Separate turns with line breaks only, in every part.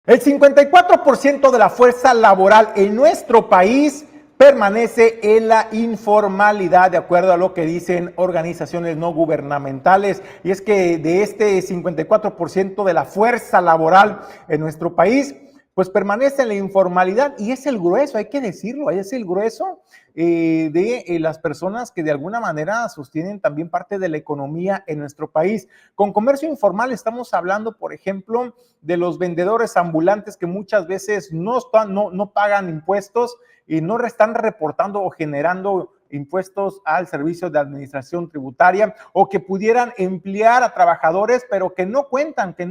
El 54% de la fuerza laboral en nuestro país permanece en la informalidad, de acuerdo a lo que dicen organizaciones no gubernamentales. Y es que de este 54% de la fuerza laboral en nuestro país, pues permanece en la informalidad, y es el grueso, hay que decirlo, es el grueso de las personas que de alguna manera sostienen también parte de la economía en nuestro país. Con comercio informal estamos hablando, por ejemplo, de los vendedores ambulantes que muchas veces no pagan impuestos y no están reportando o generando impuestos al servicio de administración tributaria, o que pudieran emplear a trabajadores pero que no cuentan y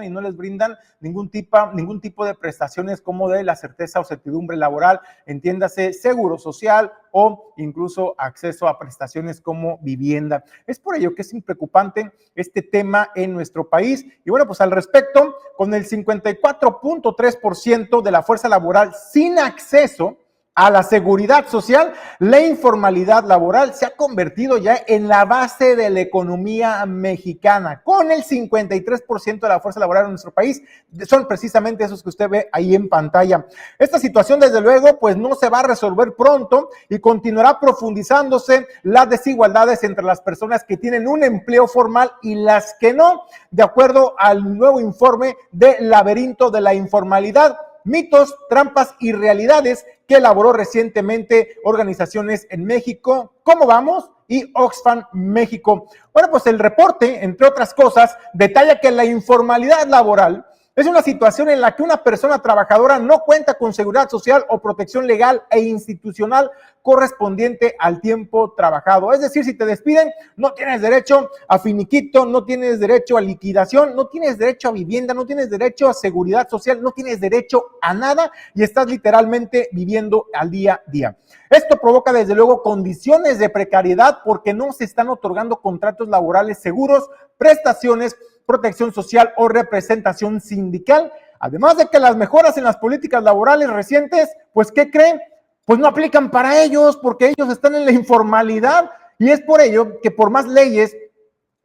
no les brindan ningún tipo de prestaciones como de la certeza o certidumbre laboral, entiéndase seguro social o incluso acceso a prestaciones como vivienda. Es por ello que es preocupante este tema en nuestro país. Y bueno, pues al respecto, con el 54.3% de la fuerza laboral sin acceso a la seguridad social, la informalidad laboral se ha convertido ya en la base de la economía mexicana. Con el 53% de la fuerza laboral en nuestro país, son precisamente esos que usted ve ahí en pantalla. Esta situación, desde luego, pues no se va a resolver pronto y continuará profundizándose las desigualdades entre las personas que tienen un empleo formal y las que no, de acuerdo al nuevo informe de Laberinto de la Informalidad, mitos, trampas y realidades, que elaboró recientemente organizaciones en México, ¿Cómo vamos? Y Oxfam México. Bueno, pues el reporte, entre otras cosas, detalla que la informalidad laboral es una situación en la que una persona trabajadora no cuenta con seguridad social o protección legal e institucional correspondiente al tiempo trabajado. Es decir, si te despiden, no tienes derecho a finiquito, no tienes derecho a liquidación, no tienes derecho a vivienda, no tienes derecho a seguridad social, no tienes derecho a nada y estás literalmente viviendo al día a día. Esto provoca desde luego condiciones de precariedad porque no se están otorgando contratos laborales seguros, prestaciones, protección social o representación sindical. Además de que las mejoras en las políticas laborales recientes, pues ¿qué creen? Pues no aplican para ellos porque ellos están en la informalidad, y es por ello que por más leyes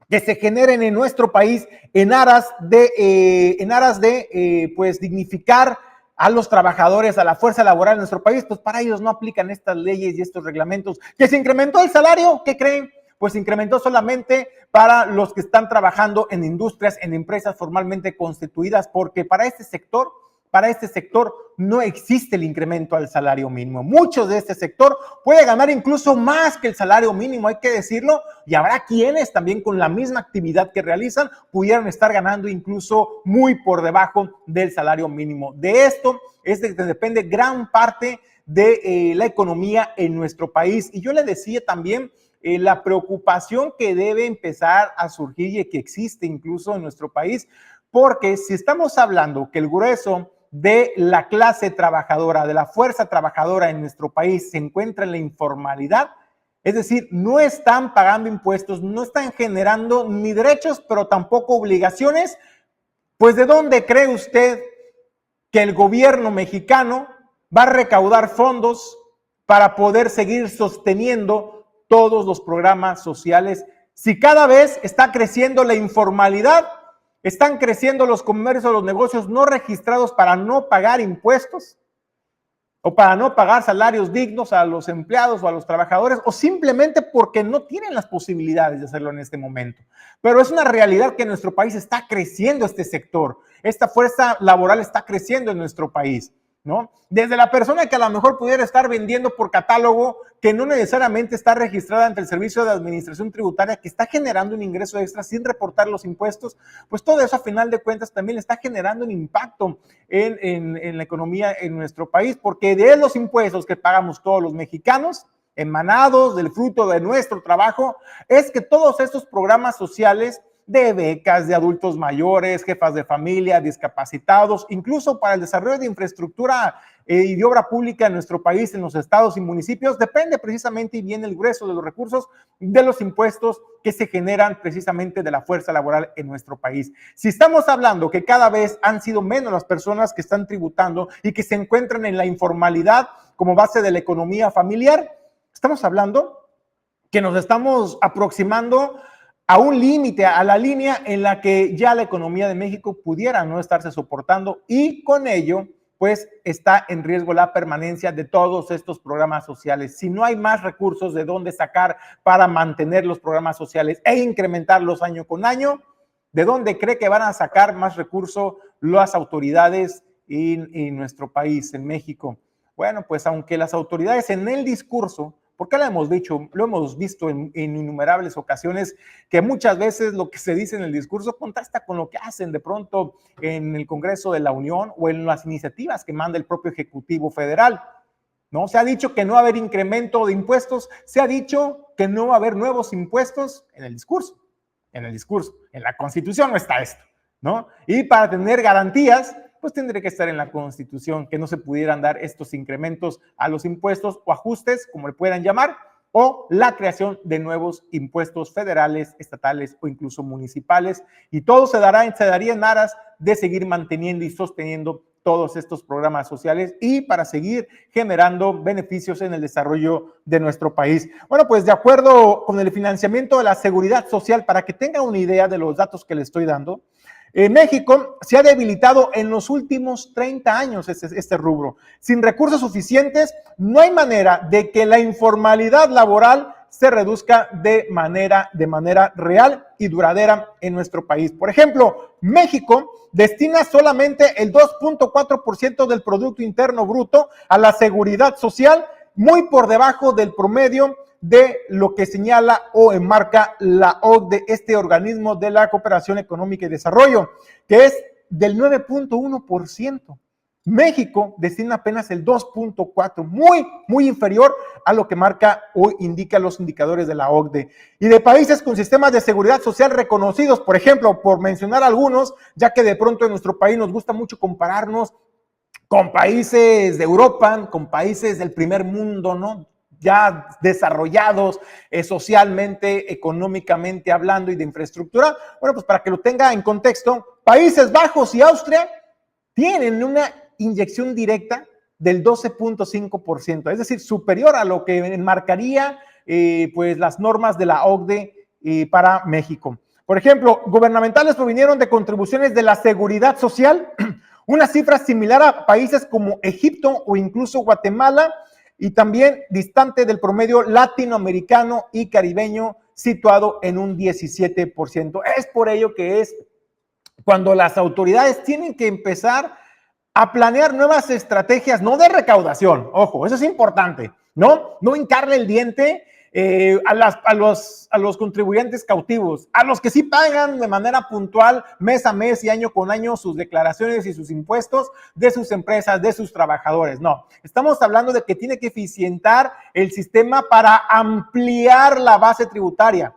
que se generen en nuestro país en aras de pues dignificar a los trabajadores, a la fuerza laboral en nuestro país, pues para ellos no aplican estas leyes y estos reglamentos. ¿Que se incrementó el salario? ¿Qué creen? Pues se incrementó solamente para los que están trabajando en industrias, en empresas formalmente constituidas, porque para este sector no existe el incremento al salario mínimo. Muchos de este sector puede ganar incluso más que el salario mínimo, hay que decirlo, y habrá quienes también con la misma actividad que realizan pudieran estar ganando incluso muy por debajo del salario mínimo. De esto es de que depende gran parte de la economía en nuestro país. Y yo le decía también la preocupación que debe empezar a surgir y que existe incluso en nuestro país, porque si estamos hablando que el grueso de la clase trabajadora, de la fuerza trabajadora en nuestro país se encuentra en la informalidad, es decir, no están pagando impuestos, no están generando ni derechos, pero tampoco obligaciones, pues ¿de dónde cree usted que el gobierno mexicano va a recaudar fondos para poder seguir sosteniendo todos los programas sociales si cada vez está creciendo la informalidad? Están creciendo los comercios, los negocios no registrados para no pagar impuestos o para no pagar salarios dignos a los empleados o a los trabajadores, o simplemente porque no tienen las posibilidades de hacerlo en este momento. Pero es una realidad que en nuestro país está creciendo este sector, esta fuerza laboral está creciendo en nuestro país, ¿no? Desde la persona que a lo mejor pudiera estar vendiendo por catálogo, que no necesariamente está registrada ante el Servicio de Administración Tributaria, que está generando un ingreso extra sin reportar los impuestos, pues todo eso a final de cuentas también está generando un impacto en la economía en nuestro país, porque de los impuestos que pagamos todos los mexicanos, emanados del fruto de nuestro trabajo, es que todos estos programas sociales de becas de adultos mayores, jefas de familia, discapacitados, incluso para el desarrollo de infraestructura y de obra pública en nuestro país, en los estados y municipios, depende precisamente y viene el grueso de los recursos de los impuestos que se generan precisamente de la fuerza laboral en nuestro país. Si estamos hablando que cada vez han sido menos las personas que están tributando y que se encuentran en la informalidad como base de la economía familiar, estamos hablando que nos estamos aproximando a un límite, a la línea en la que ya la economía de México pudiera no estarse soportando y con ello, pues está en riesgo la permanencia de todos estos programas sociales. Si no hay más recursos de dónde sacar para mantener los programas sociales e incrementarlos año con año, ¿de dónde cree que van a sacar más recursos las autoridades en nuestro país, en México? Bueno, pues aunque las autoridades en el discurso, porque lo hemos dicho, lo hemos visto en innumerables ocasiones, que muchas veces lo que se dice en el discurso contrasta con lo que hacen de pronto en el Congreso de la Unión o en las iniciativas que manda el propio Ejecutivo Federal, ¿no? Se ha dicho que no va a haber incremento de impuestos, se ha dicho que no va a haber nuevos impuestos en el discurso, en la Constitución no está esto, ¿no? Y para tener garantías, pues tendría que estar en la Constitución que no se pudieran dar estos incrementos a los impuestos o ajustes, como le puedan llamar, o la creación de nuevos impuestos federales, estatales o incluso municipales. Y todo se daría en aras de seguir manteniendo y sosteniendo todos estos programas sociales y para seguir generando beneficios en el desarrollo de nuestro país. Bueno, pues de acuerdo con el financiamiento de la seguridad social, para que tengan una idea de los datos que le estoy dando, México se ha debilitado en los últimos 30 años este rubro. Sin recursos suficientes, no hay manera de que la informalidad laboral se reduzca de manera real y duradera en nuestro país. Por ejemplo, México destina solamente el 2.4% del Producto Interno Bruto a la seguridad social, muy por debajo del promedio de lo que señala o enmarca la OCDE, este organismo de la cooperación económica y desarrollo, que es del 9.1%. México destina apenas el 2.4%, muy inferior a lo que marca o indica los indicadores de la OCDE. Y de países con sistemas de seguridad social reconocidos, por ejemplo, por mencionar algunos, ya que de pronto en nuestro país nos gusta mucho compararnos con países de Europa, con países del primer mundo, ¿no? Ya desarrollados socialmente, económicamente hablando y de infraestructura. Bueno, pues para que lo tenga en contexto, Países Bajos y Austria tienen una inyección directa del 12.5%, es decir, superior a lo que enmarcaría pues las normas de la OCDE para México. Por ejemplo, gubernamentales provinieron de contribuciones de la seguridad social, una cifra similar a países como Egipto o incluso Guatemala, y también distante del promedio latinoamericano y caribeño, situado en un 17%. Es por ello que es cuando las autoridades tienen que empezar a planear nuevas estrategias, no de recaudación, ojo, eso es importante, no hincarle el diente a los contribuyentes cautivos, a los que sí pagan de manera puntual mes a mes y año con año sus declaraciones y sus impuestos de sus empresas, de sus trabajadores. No, estamos hablando de que tiene que eficientar el sistema para ampliar la base tributaria,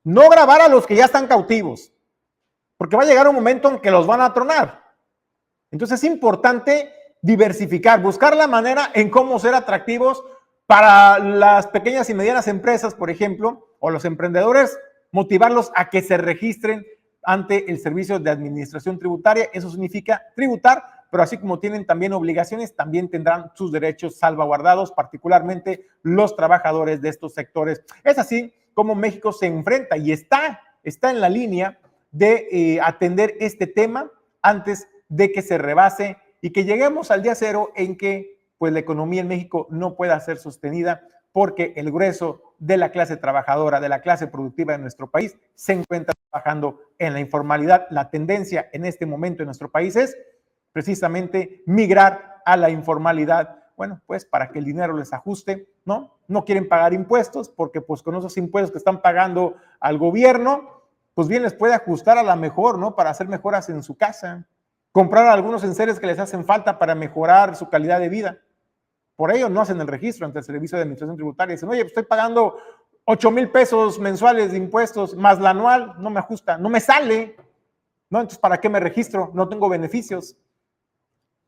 no gravar a los que ya están cautivos, porque va a llegar un momento en que los van a tronar. Entonces es importante diversificar, buscar la manera en cómo ser atractivos para las pequeñas y medianas empresas, por ejemplo, o los emprendedores, motivarlos a que se registren ante el Servicio de Administración Tributaria. Eso significa tributar, pero así como tienen también obligaciones, también tendrán sus derechos salvaguardados, particularmente los trabajadores de estos sectores. Es así como México se enfrenta y está en la línea de atender este tema antes de que se rebase y que lleguemos al día cero en que pues la economía en México no pueda ser sostenida porque el grueso de la clase trabajadora, de la clase productiva de nuestro país se encuentra trabajando en la informalidad. La tendencia en este momento en nuestro país es precisamente migrar a la informalidad. Bueno, pues para que el dinero les ajuste, ¿no? No quieren pagar impuestos porque pues con esos impuestos que están pagando al gobierno, pues bien les puede ajustar a la mejor, ¿no? Para hacer mejoras en su casa, comprar algunos enseres que les hacen falta para mejorar su calidad de vida. Por ello no hacen el registro ante el Servicio de Administración Tributaria. Dicen, oye, pues estoy pagando 8,000 pesos mensuales de impuestos más la anual, no me ajusta, no me sale, ¿no? Entonces, ¿para qué me registro? No tengo beneficios.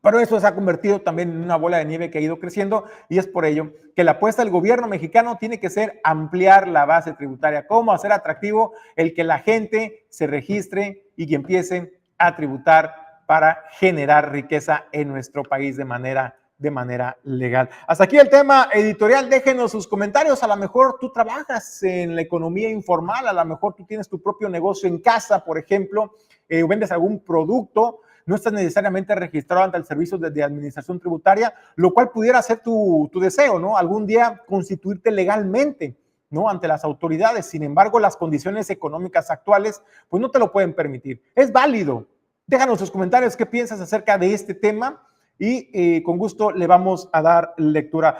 Pero eso se ha convertido también en una bola de nieve que ha ido creciendo y es por ello que la apuesta del gobierno mexicano tiene que ser ampliar la base tributaria. ¿Cómo hacer atractivo el que la gente se registre y que empiecen a tributar para generar riqueza en nuestro país de manera de manera legal. Hasta aquí el tema editorial. Déjenos sus comentarios. A lo mejor tú trabajas en la economía informal, a lo mejor tú tienes tu propio negocio en casa, por ejemplo, vendes algún producto, no estás necesariamente registrado ante el Servicio de Administración Tributaria, lo cual pudiera ser tu deseo, ¿no? Algún día constituirte legalmente, ¿no? Ante las autoridades. Sin embargo, las condiciones económicas actuales, pues no te lo pueden permitir. Es válido. Déjanos tus comentarios qué piensas acerca de este tema y con gusto le vamos a dar lectura.